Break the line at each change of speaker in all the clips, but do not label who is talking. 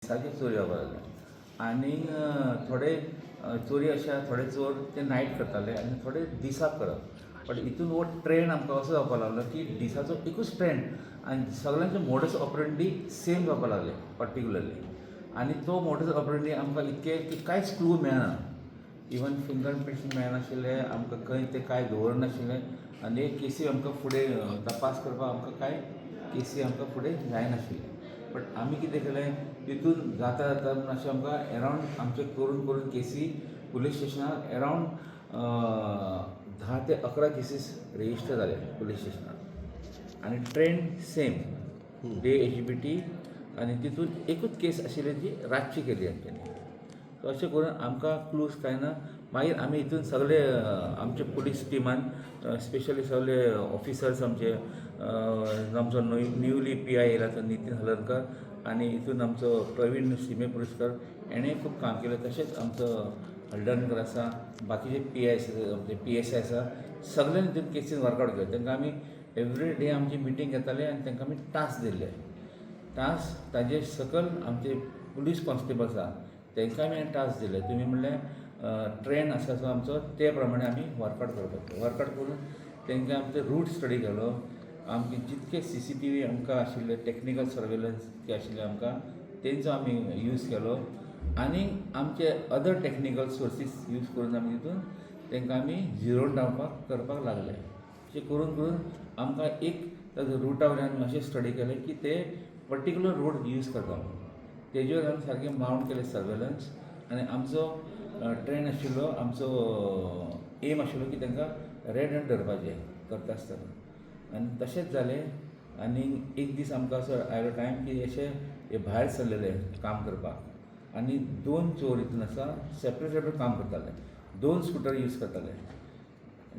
सारखे चोरी जावपाक लागले आनी थोडे चोरी अशा थोडे चोर ते नायट करताले आनी थोडे दिसाक करप बट हितून हो ट्रेंड आमकां असो जावपाक लागलो की दिसाचो एकूच ट्रेंड आनी सगळ्यांचे मोडस ऑपरेंडी सेम जावपाक लागले पर्टिक्युलरली आनी तो मोडस ऑपरेंडी आमकां इतके की कांयच क्लू मेळना इवन फिंगर प्रिंट्स मेळनाशिल्ले आमकां खंय ते कांय दवरनाशिल्ले आनी केसी आमकां फुडें तपास करपाक आमकां कांय केसी आमकां फुडें जायनाशिल्ले बट आमी कितें केलें तितून जाता जाता म्हणून अशें आमकां एरावंड आमचे करून करून केसी पुलीस स्टेशनार एरावंड 10 ते 11 केसीस रेजिस्टर जाले पुलीस स्टेशनार आनी ट्रेंड सेम डे एजीबीटी आनी तितून एकूच केस आशिल्ली जी रातची केली आमच्यांनी सो अशें करून आमकां क्लूज कांय ना मागीर आमी हितून सगळे आमचे पुलीस टिमान स्पेशली सगळे ऑफिसर्स आमचे आमचो न्यूली PI येयला तो नितीन हलर्णकर आनी हितून आमचो प्रवीण शिमे पुरस्कार एणेय खूब काम केलें तशेंच आमचो हळदणकर आसा बाकीचे PSI आसा सगळ्यांनी हितून केसीन वर्कआवट केले तांकां आमी एवरी डे आमची मिटींग घेताले आनी तांकां आमी टास्क दिल्ले टास्क ताजे सकयल आमचे पुलीस कॉन्स्टेबल्स आसा तांकां आमी टास्क दिले तुमी म्हणल्यार ट्रेंड आसा जो आमचो ते प्रमाणे आमी वर्कआवट करपाचो वर्कआवट करून तांकां आमचो रूट स्टडी केलो आमचे जितके CCTV आमकां आशिल्ले टेक्निकल सर्वेलन्स जे आशिल्ले आमकां तेंचो आमी यूज केलो आनी आमचे अदर टेक्निकल सोर्सीस यूज करून आमी तितून तांकां आमी झिरो डावन करपाक लागले अशें करून करून आमकां एक रुटा वयल्यान अशें स्टडी केलें की ते पर्टिक्युलर रोड यूज करता तेजेर आमी सारकें माउंट केलें सर्वेलन्स आनी आमचो ट्रेंड आशिल्लो आमचो एम आशिल्लो की तांकां रेड हँड धरपाचें करता आसतना आनी तशेंच जालें आनी एक दीस आमकां असो आयलो टायम की अशें हे भायर सरलेले काम करपाक आनी 2 चोर हितून आसा सेपरेट काम करताले 2 स्कुटर यूज करताले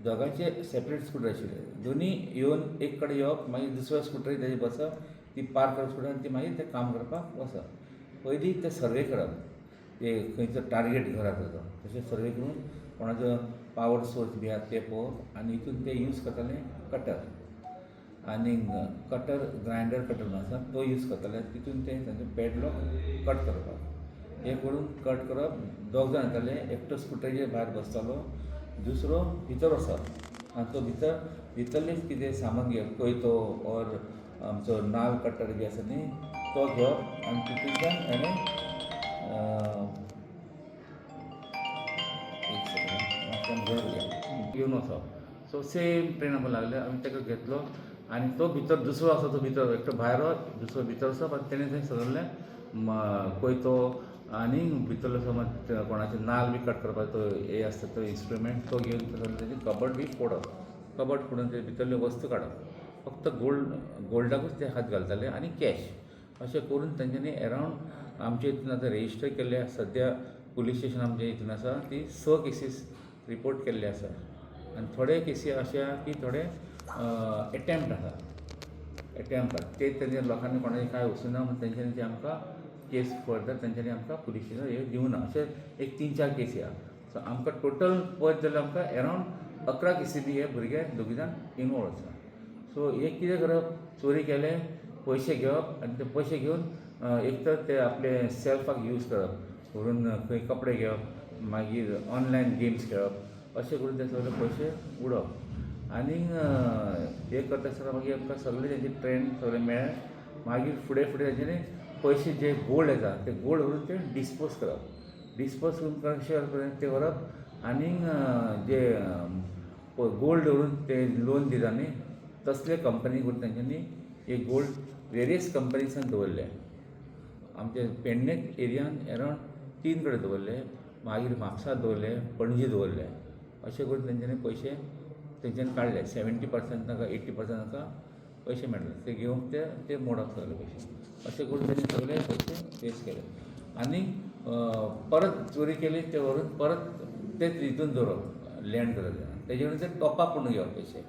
दोगांचे सेपरेट स्कुटर आशिल्ले दोनी येवन एक कडेन येवप मागीर दुसऱ्या स्कुटर तेजे बसप ती पार्क करप स्कुटर आनी ती मागीर ते काम करपाक वचप पयलीं ते सर्वे करप ते खंयचो टार्गेट घर आसा तो तशें सर्वे करून कोणाचो पावर सोर्स बी आसा ते पळोवप आनी हितून ते यूज करताले कटर आनी कटर ग्रायंडर कटर म्हणून आसा तो यूज करताले तितून ते तांचो पॅडलॉक कट करपाक हे करून कट करप 2 जाण येताले एकटो स्कुटरीचेर भायर बसतालो दुसरो भितर वचप आनी तो भितरलेच कितें सामान घेवप कोयतो ऑर आमचो नाल कटर बी आसा न्ही तो घेवप आनी तितूंतल्यान ताणें एक सेकंड घेवन वचप सो सेम ट्रेन आमकां लागले आमी ताका घेतलो आनी तो भितर दुसरो आसा तो भितर एकटो भायर दुसरो भितर वचप आनी तेणें थंय सगळें कोयतो आनी भितरलो समज कोणाचे नाल बी कट करपाचो तो हे आसता तो इंस्ट्रुमेंट तो घेवन तेजी कबड बी फोडप कबड फोडून ते भितरल्यो वस्तू काडप फक्त गोल्डाकूच ते हात घालताले आनी कॅश अशें करून तेंच्यांनी एरावंड आमचे हितून आतां रेजिस्टर केल्ले सद्या पुलीस स्टेशन आमच्या हितून आसा ती 6 केसीस रिपोर्ट केल्ले आसा आनी थोडे केसी अशे आसा की थोडे एटेम्प्ट आसा एटेम्प्ट ते तेंच्या लोकांनी कोणाचें कांय वचूना म्हूण तेंच्यांनी ते आमकां केस फर्दर तेंच्यांनी आमकां पुलीस स्टेशन हे दिवना अशें एक 3-4 केसी आसा सो आमकां टोटल पळयत जाल्यार आमकां एरावंड 11 केसी बी हे भुरगे दोगी जाण इनवॉल्व आसा सो हे कितें करप चोरी केले पयशे घेवप आनी ते पयशे घेवन एक तर ते आपले सेल्फाक यूज करप व्हरून खंय कपडे घेवप मागीर ऑनलायन गेम्स खेळप अशें करून ते सगळे पयशे उडोवप आनी हे करता आसतना मागीर आमकां सगळे तेंचे ट्रेंड सगळे मेळ्ळे मागीर फुडें तेंच्यांनी पयशे जे गोल्ड येता ते गोल्ड व्हरून ते डिस्पोज करून कशें ते व्हरप आनी जे गोल्ड व्हरून ते लोन दिता न्ही तसले कंपनी करून तेंच्यांनी हे गोल्ड वेरियस कंपनीसान दवरले आमचे पेडणे एरियान एरावंड 3 कडेन दवरले मागीर म्हापसा दवरले पणजी दवरले अशें करून तेंच्यांनी पयशे तेंच्यांनी काडले 70% ताका 80% ताका पयशे मेळटाले ते घेवन ते मोडप सगळे पयशे अशें करून तेणी सगळे पयशे वेस्ट केले आनी परत चोरी केली ते व्हरून परत तेच हितून दवरप लँड करप तेजे वयल्यान ते टॉपआप म्हणून घेवप पयशे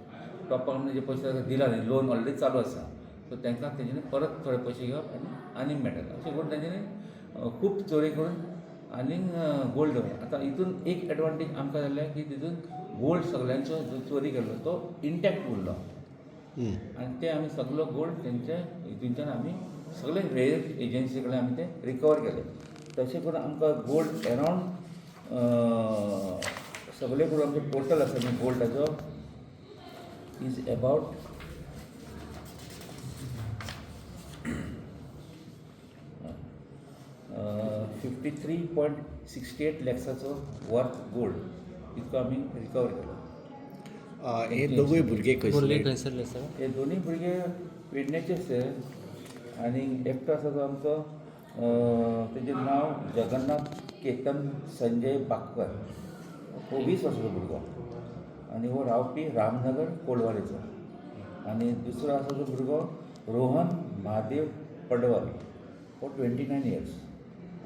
टॉपआप म्हणजे पयशे ताका दिला न्ही लोन ऑलरेडी चालू आसा सो तांकां तेजेनी परत थोडे पयशे घेवप आनी मेळटाले अशें करून तेंच्यांनी खूब चोरी करून आनी गोल्ड दवरप आतां हितून एक एडवांटेज आमकां जालें की तितून गोल्ड सगळ्यांचो जो चोरी केल्लो तो इंटॅक्ट उरलो आनी ते आमी सगळो गोल्ड तेंचे हितूनच्यान आमी सगळे रेल्वे एजन्सी कडल्यान आमी ते रिकवर केले. तशें करून आमकां गोल्ड एरावंड सगळे करून आमचो टोटल आसा न्ही गोल्डाचो इज अबावट 53.68 लॅक्साचो वर्थ गोल्ड इतको आमी रिकवर केलो.
हे दोगूय भुरगे
खंयसरले सर?
हे दोनूय भुरगे पेडणेचेच आनी एकटो आसा तो आमचो तेजें नांव जगन्नाथ केतन संजय बागकर. हो 20 वर्साचो भुरगो आनी हो रावपी रामनगर कोलवाडेचो. आनी दुसरो आसा तो भुरगो रोहन महादेव पडवल. हो 29 इयर्स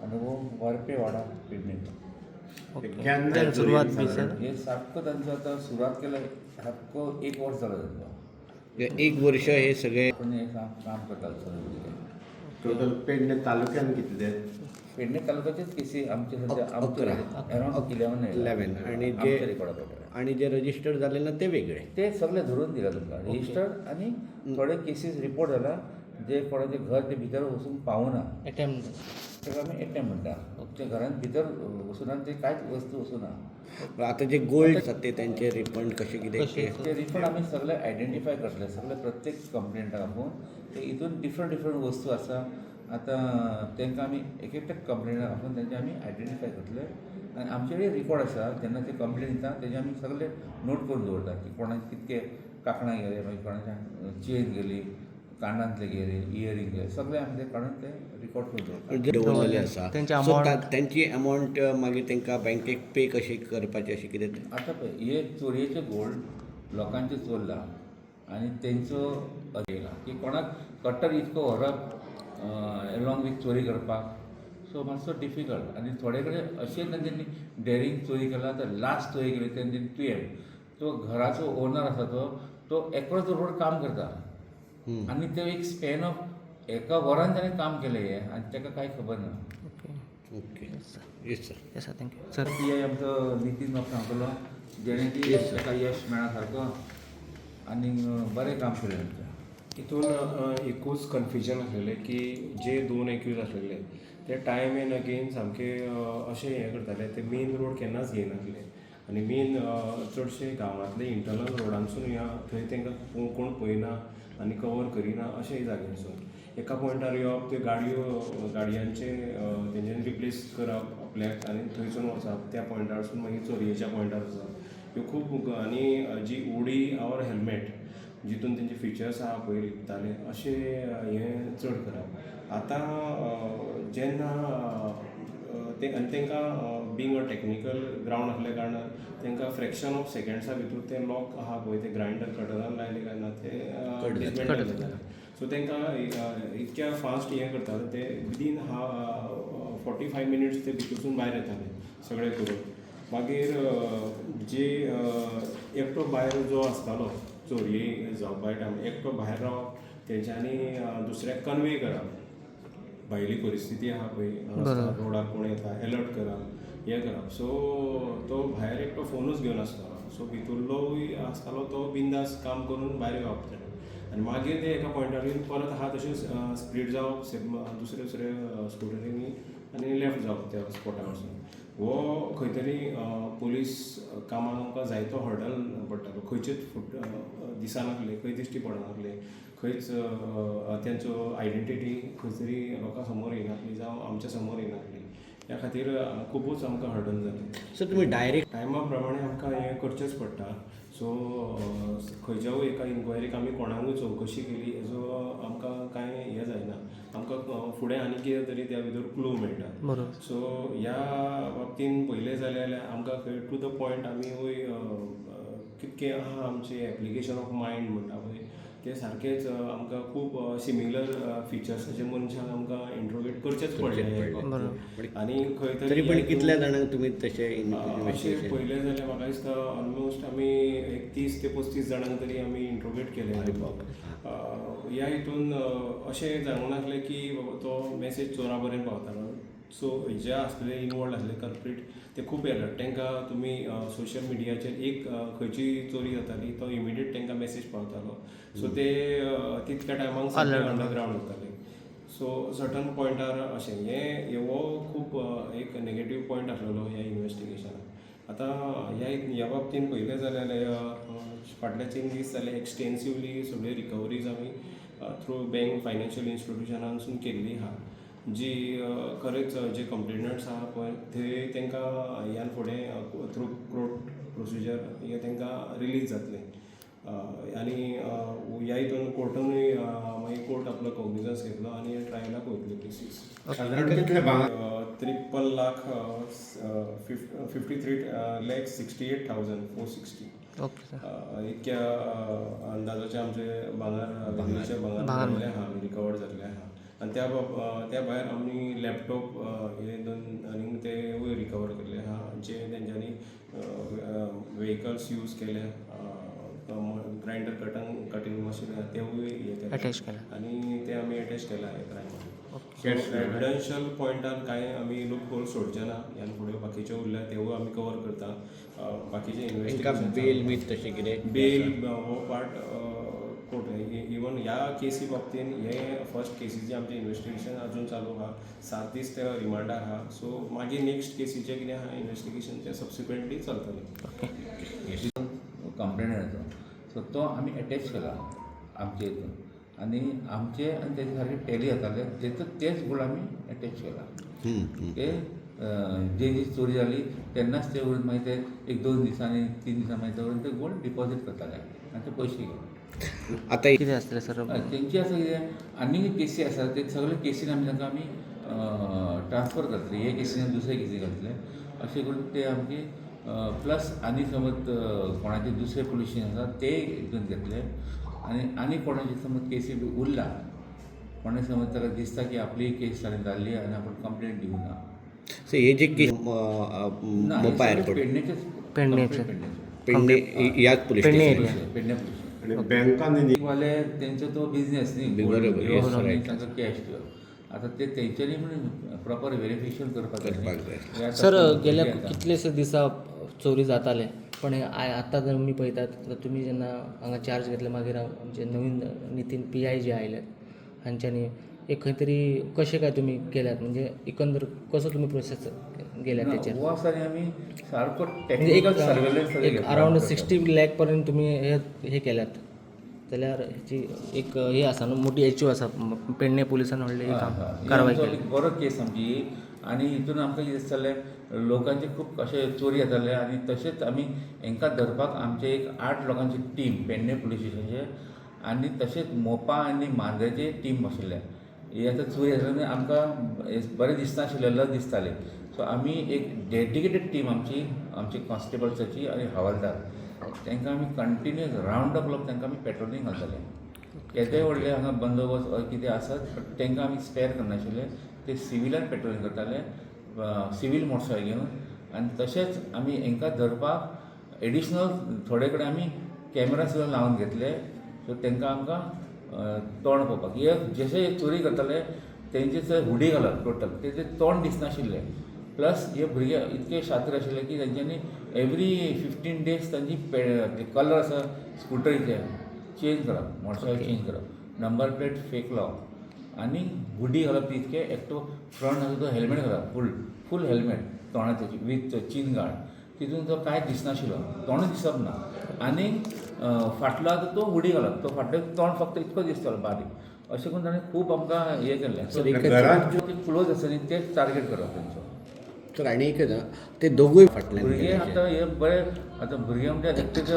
आनी हो वरपे वाडा पेडणेचो.
सुरवात बी सर?
हे सारको तांचो आतां सुरवात केल्या सारको 1 वर्स जालो तांचो.
1 वर्ष हे सगळे
पण हे काम करताले सगळे भुरगे.
टोटल पेडणे तालुक्यान कितले?
पेडणे तालुक्याचेच केसी आमचे सध्या अरावंड
11 आणि जे रजिस्टर्ड झाले ना ते वेगळे.
ते सगळे धरून दिला तुमकां रजिस्टर्ड आनी थोडे केसीस रिपोर्ट जाला जे कोणाचे घर ते भितर वचूंक पावना
अटेम्प्ट
तेका आमी एटेम्प म्हणटा. ते घरान भितर वचूना ते कांयच वस्तू वचूना.
आता जे गोल्ड आसात ते त्यांचे रिफंड कशे कितें
ते रिफंड आमी सगळे आयडेंटिफाय करतले सगळे प्रत्येक कंप्लेंटाक आपूण ते हितून डिफरंट वस्तू आसा. आतां तांकां आमी एक कंप्लेंटाक आपूण तेंचे आमी आयडेंटिफाय करतले आनी आमचे कडेन रिकॉर्ड आसा जेन्ना ते कंप्लेन दिता तेजे आमी सगळे नोट करून दवरता की कोणाचे कितके कांकणां गेले मागीर कोणाच्या चेन गेली कानांतले गेले इयरींग गेले सगळे आमी ते काडून ते रिकॉर्ड करून
दवरलेले आसा.
त्यांचे
सो
amount-
त्यांची अमावंट मागीर तांकां बँकेक पे कशी करपाचे अशें कितें
आतां पळय हे चोरयेचे गोल्ड लोकांचे चोरला आनी तेंचो येयला की कोणाक कट्टर इतको व्हरप एलोंग वीथ चोरी करपाक सो मातसो डिफिकल्ट. आनी थोडे कडेन अशें तेंच्यांनी डेरींग चोरी केला तर लास्ट चोरी केली तेंच्यांनी तुयेन तो घराचो ओनर आसा तो एकलोच रोड काम करता आनी ते एक स्पॅन ऑफ एका वरान ताणें काम केलें हें आनी ताका कांय खबर ना.
Okay yes sir.
Yes sir thank you sir.
P I आमचो नितीन बाब सांगतलो जेणें की ताका यश मेळा सारको आनी बरें काम केलें आमचें.
हितून एकूच कन्फ्युजन आसलेलें की जे 2 एक्यूज आसलेले ते टायम एन अगेन सामके अशें हें करताले ते मेन रोड केन्नाच घेयनासले आनी मेन चडशे गांवांतले इंटरनल रोडांसून या थंय तांकां कोण पळयना आनी कवर करिना अशें जाग्यारसून एका पॉयंटार येवप त्यो गाडयांचे तेंच्यांनी रिप्लेस करप आपल्याक आनी थंयसून वचप त्या पॉयंटारसून मागीर चोरयेच्या पॉयंटार वचप ह्यो खूब आनी जी उडी ऑर हेल्मेट जितून तेंचे फिचर्स आहा पळय लिपताले अशें हें चड करप. आतां जेन्ना आनी तांकां बींग अ टॅक्निकल ग्रावंड आसल्या कारणान तांकां फ्रॅक्शन ऑफ सेकंड्सा भितर ते लॉक आहा पळय ते ग्रायंडर कटरान लायले काय ना ते डिसमेंटल जाताले. सो तांकां इतक्या फास्ट हें करताले ते विदीन 45 मिनिट्स ते भितरसून भायर येताले सगळें करून. मागीर जे एकटो भायर जो आसतालो चोरी जावपा टायम एकटो भायर रावप तेंच्यांनी दुसऱ्याक कन्वे करप भायली परिस्थिती आहा पळय रोडार कोण येता अलर्ट करप हें करप. सो तो भायर एकटो फोनूच घेवन आसतालो. सो भितरलोय आसतालो तो बिंदास काम करून भायर येवप ताणें आनी मागीर ते एका पॉयंटार येवन परत आहा तशेंच स्प्लीट जावप दुसरे स्कुटरींनी आनी लेफ्ट जावप त्या स्पॉटार वचून. हो खंय तरी पुलीस कामाक आमकां जायतो हर्डल पडटालो. खंयचेच दिसनासले खंय दिश्टी पडनासले खंयच तेंचो आयडेंटिटी खंय तरी लोकां समोर येनासली जावं आमच्या समोर येनासली. ह्या खातीर खुबूच आमकां हर्डल जालें.
सो तुमी डायरेक्ट
टायमा प्रमाणे आमकां हें करचेंच पडटा. सो खंयच्याय एका इन्क्वायरीक आमी कोणाकूय चवकशी केली हेजो आमकां कांय हें जायना. आमकां फुडें आनी कितें तरी त्या भितर क्लू मेळटा.
बरोबर.
सो ह्या बाबतीन पयलें जाल्यार आमकां खंय टू द पॉयंट आमी कितकें आहा आमचें एप्लिकेशन ऑफ मायंड म्हणटा पळय ते सारकेंच आमकां खूब सिमिलर फिचर्साचे मनशाक आमकां इंट्रोगेट करचेच पडले आनी खंय
तरी पण कितल्या जाणांक तुमी तशें
अशें पयलें जाल्यार म्हाका दिसता ऑलमोस्ट आमी एक 30 ते 35 जाणांक तरी आमी इंट्रोगेट केले. ह्या हितून अशें जावंक नासलें की तो मॅसेज चोरा पर्यंत पावतालो. सो जे आसले इनवॉल्ड आसले कल्प्रीट ते खूब अलर्ट. तांकां तुमी सोशल मिडियाचेर एक खंयची चोरी जाताली तो इमिडिएट तांकां मॅसेज पावतालो. सो ते तितक्या टायमाक अंडरग्रावंड जाताले सो सर्टन पॉयंटार अशें हे हो खूब एक नेगेटीव पॉयंट आसलेलो ह्या इन्वेस्टिगेशनाक. आतां ह्या बाबतींत पळयलें जाल्यार फाटले 3 दीस जाले एक्सटेन्सिवली सगळ्यो रिकवरीज आमी थ्रू बँक फायनान्शियल इन्स्टिट्युशनांसून केल्ली आहा, जी खरेंच जे कंप्लेनंट्स आहा पळय ते तांकां ह्यान फुडें थ्रू कोर्ट प्रोसिजर हे तांकां रिलीज जातलें. आनी ह्या हितून कोर्टानूय मागीर कोर्ट आपलो कॉग्निजन्स घेतलो आनी ट्रायलाक वयतल्यो केसीस.
साधारण कितले भांगर
53,68,460
ओके सर.
इतक्या अंदाजाचे आमचे भांगाराचे भांगार जाल्ले आहा, रिकवर जाल्ले आहा. आनी त्या भायर आमी लॅपटॉप हे 2 आनीक तेवूय रिकवर केल्ले आहा, जे तेंच्यांनी व्हेकल्स यूज केले, ग्रायंडर कटींग मशीन तेवूय
अटॅच केला.
आनी ते आमी अटॅच केला हे क्रायमान. एविडन्शियल पॉयंटार कांय आमी लूप होल सोडचे ना. ह्यान फुडें बाकीचे उरल्या तेवूय आमी कवर करता. बाकीचे
तांकां
इन्वेस्टिगेशन
बेल मीत तशें कितें
बेल हो पार्ट कोर्ट इवन ह्या केसी बाबतींत हे फर्स्ट केसीचे आमचें इन्वेस्टिगेशन अजून चालू आहा. 7 दीस ते रिमांडार आहा. सो मागीर नेक्स्ट केसीचें कितें आहा इन्वेस्टिगेशन तें सबसिक्वेंटली चलतलें.
कंप्लेनराचो सो तो आमी अटॅच केला आमचे हितून, आनी आमचे आनी तेजे सारके टॅली जाताले तेच गोल्ड आमी अटॅच केला. ते जी चोरी जाली तेन्नाच ते व्हरून मागीर ते 1-2 दिसांनी 3 दिसां मागीर व्हरून ते गोल्ड डिपॉझीट करताले आनी ते पयशे घेवन.
आतां
कितें आसतलें सर?
तेंची आसा कितें आनी केसी आसा ते सगळे केसीन आमी तांकां आमी ट्रान्सफर करतले. हे केसीन दुसरे केसी घातले अशें करून ते आमची प्लस आनी समज कोणाचे दुसरे पुलीस स्टेशन आसा ते हितून घेतले आनी कोणाची समज केसी उरला, कोणें समज ताका दिसता की आपली केस ताणें जाल्ली आनी आपूण कंप्लेंट दिवना.
सो हे जे केस मोपा एअरपोर्ट
पेडणेचे.
पेडणे ह्याच police
Pedne
station
area.
Pedne police
आणि बँकांनी
वाले तेंचो तो बिझनेस न्ही,
बरोबर, yes, right.
तांकां कॅश दिवप. आतां ते तेंच्यांनी म्हणून प्रॉपर व्हेरिफिकेशन करपाक जाय.
सर गेल्या कितलेशे दिसा चोरी जाताले, पण आतां जर आमी पळयतात जाल्यार तुमी जेन्ना हांगा चार्ज घेतले मागीर आमचे नवीन नितीन PI जे आयले हांच्यांनी एक खंय तरी कशें काय तुमी केल्यात, म्हणजे एकंदर कसो तुमी प्रोसेस गेल्यात तेचेर?
हो वर्सांनी आमी सारको टेक्निकल सर्वेलन्स
एक अरावंड 60 लाख पर्यंत तुमी हे केल्यात जाल्यार हेची एक हे आसा न्हू, मोठी HO आसा. पेडणे पुलिसान व्हडली कारवाय केली.
बरो केस आमची. आनी हितून आमकां कितें दिसतालें लोकांचे खूब अशे चोरी जाताले आनी तशेंच आमी हांकां धरपाक आमचे एक 8 लोकांची टीम पेडणे पुलीस स्टेशनाचे आनी तशेंच मोपा आनी मांद्रेचे टीम बसयल्ले. हे आतां चोरी जाताले आमकां बरें दिसनाशिल्लें, लज दिसतालें. सो आमी एक डेडिकेटेड टीम आमची कॉन्स्टेबल्साची आनी हवालदार तांकां आमी कंटिन्यूअस रावंड अप लोक तांकां आमी पेट्रोलिंग घालताले. केदेय व्हडले हांगा बंदोबस्त कितें आसत बट तांकां आमी स्पेर करनाशिल्ले. ते सिविलान पेट्रोलिंग करताले, सिवील मोटरसायकल घेवन. आनी तशेंच आमी हांकां धरपाक एडिशनल थोडे कडेन आमी कॅमेरा सुद्दां लावन घेतले. सो तांकां आमकां तोंड पळोवपाक हे जशे चोरी करताले तेंचे थंय हुडी घालप टोटल तेजे तोंड दिसनाशिल्ले. प्लस हे भुरगे इतके शातीर आशिल्ले की तेंच्यांनी एवरी 15 days तांची कलर आसा स्कुटरीचे चेंज करप, मोटरसायकल चेंज करप, नंबर प्लेट फेक लावप आनी हुडी घालप. इतके एकटो फ्रंट आसा तो हेल्मेट घालप, फूल हेल्मेट तोंडाचे विथ चीन गार्ड. तितून तो कांय दिसनाशिल्लो, तोंड दिसप ना. आनी फाटलो आसा तो हुडी घालप, तो फाटलो तोंड फक्त इतको दिसतालो बारीक. अशें करून ताणें खूब आमकां हें केल्लें. घरांत जे क्लोज आसा न्ही तेच टार्गेट करप तेंचो.
तर आनी एक ते दोगूय फाटल्यान
भुरगे आतां हे बरे आतां भुरगे म्हणजे एकटेच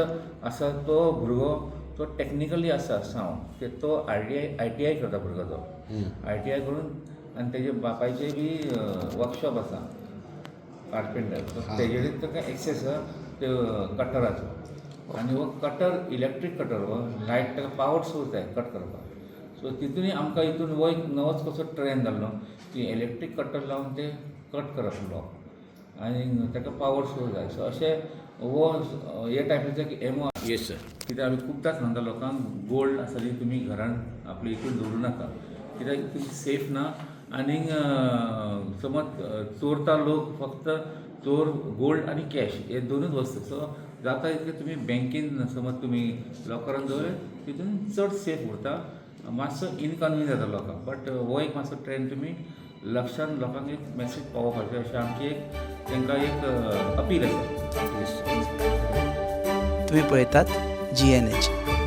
आसा तो भुरगो तो टॅक्निकली आसा सावंड. तो ITI करता भुरगो तो. ITI करून आनी तेजे बापायचे बी वर्कशॉप आसा कार्पेंटर. तेजेर ताका एक्सेस आसा ते कटराचो. आनी हो कटर इलेक्ट्रीक कटर हो लायट ताका पावर सोर्स जाय कट करपाक. सो तितूनय आमकां हितून हो एक नवोच कसो ट्रेंड जाल्लो की इलेक्ट्रीक कटर लावन ते कट करप ब्लॉक आनी ताका पावर सोर्स जाय. सो अशें हो हे टायपाचो एमो.
Yes sir.
कित्याक आमी खुबदां सांगता लोकांक गोल्ड आसा ती तुमी घरान आपल्या हितून दवरूं नाका, कित्याक ती सेफ ना. आनीक समज चोरता लोक फक्त चोर गोल्ड आनी कॅश हे दोनूच वस्तू. सो जाता तितके तुमी बँकेन समज तुमी लॉकरान दवरले तितून चड सेफ उरता. मातसो इनकन्विनियंस जाता लोकांक बट हो एक मातसो ट्रेन तुमी लक्षान लोकांक एक मॅसेज पावोवपाचें अशें आमची एक तांकां एक अपील आसा.
तुम्ही पळयतात GNH.